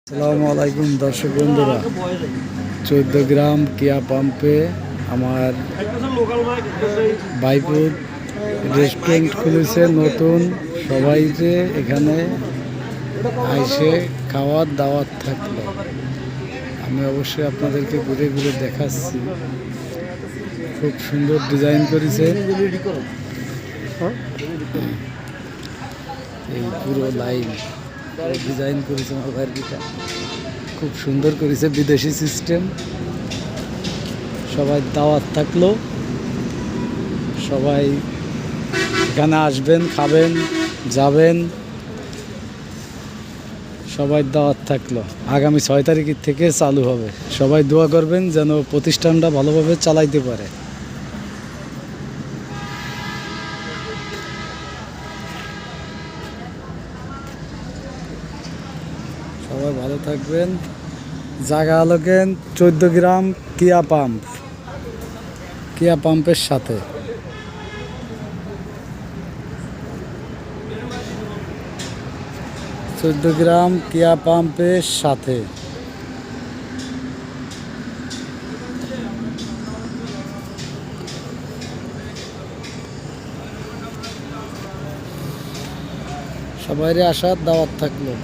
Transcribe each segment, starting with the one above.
আসসালামু আলাইকুম দর্শক বন্ধুরা, 14 গ্রাম কিয়া পাম্পে আমার বাইপুর রেস্টুরেন্ট খুলেছে নতুন। সবাই যে এখানে আইসে খাওয়ার দাওয়াত থাকলো। আমি অবশ্যই আপনাদেরকে ঘুরে ঘুরে দেখাচ্ছি। খুব সুন্দর ডিজাইন করেছে এই পুরো লাইন ডিজাইন করেছে মোবাইল দিটা, খুব সুন্দর করেছে, বিদেশি সিস্টেম। সবাই দাওয়াত থাকলো, সবাই এখানে আসবেন, খাবেন, যাবেন, সবাই দাওয়াত থাকলো। আগামী 6 তারিখের থেকে চালু হবে। সবাই দোয়া করবেন যেন প্রতিষ্ঠানটা ভালোভাবে চালাইতে পারে। সবাই ভালো থাকবেন। জায়গা আলোকেন 14 গ্রাম কিয়া পাম্পের সাথে। গ্রাম কিয়া পাম্পের সাথে সবাইরে আসার দাওয়াত থাকলো।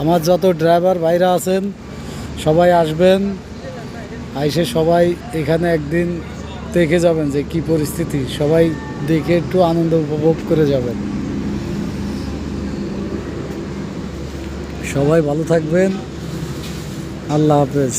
আমার যত ড্রাইভার ভাইরা আছেন সবাই আসবেন, আইসে সবাই এখানে একদিন দেখে যাবেন যে কি পরিস্থিতি। সবাই দেখে একটু আনন্দ উপভোগ করে যাবেন। সবাই ভালো থাকবেন। আল্লাহ হাফেজ।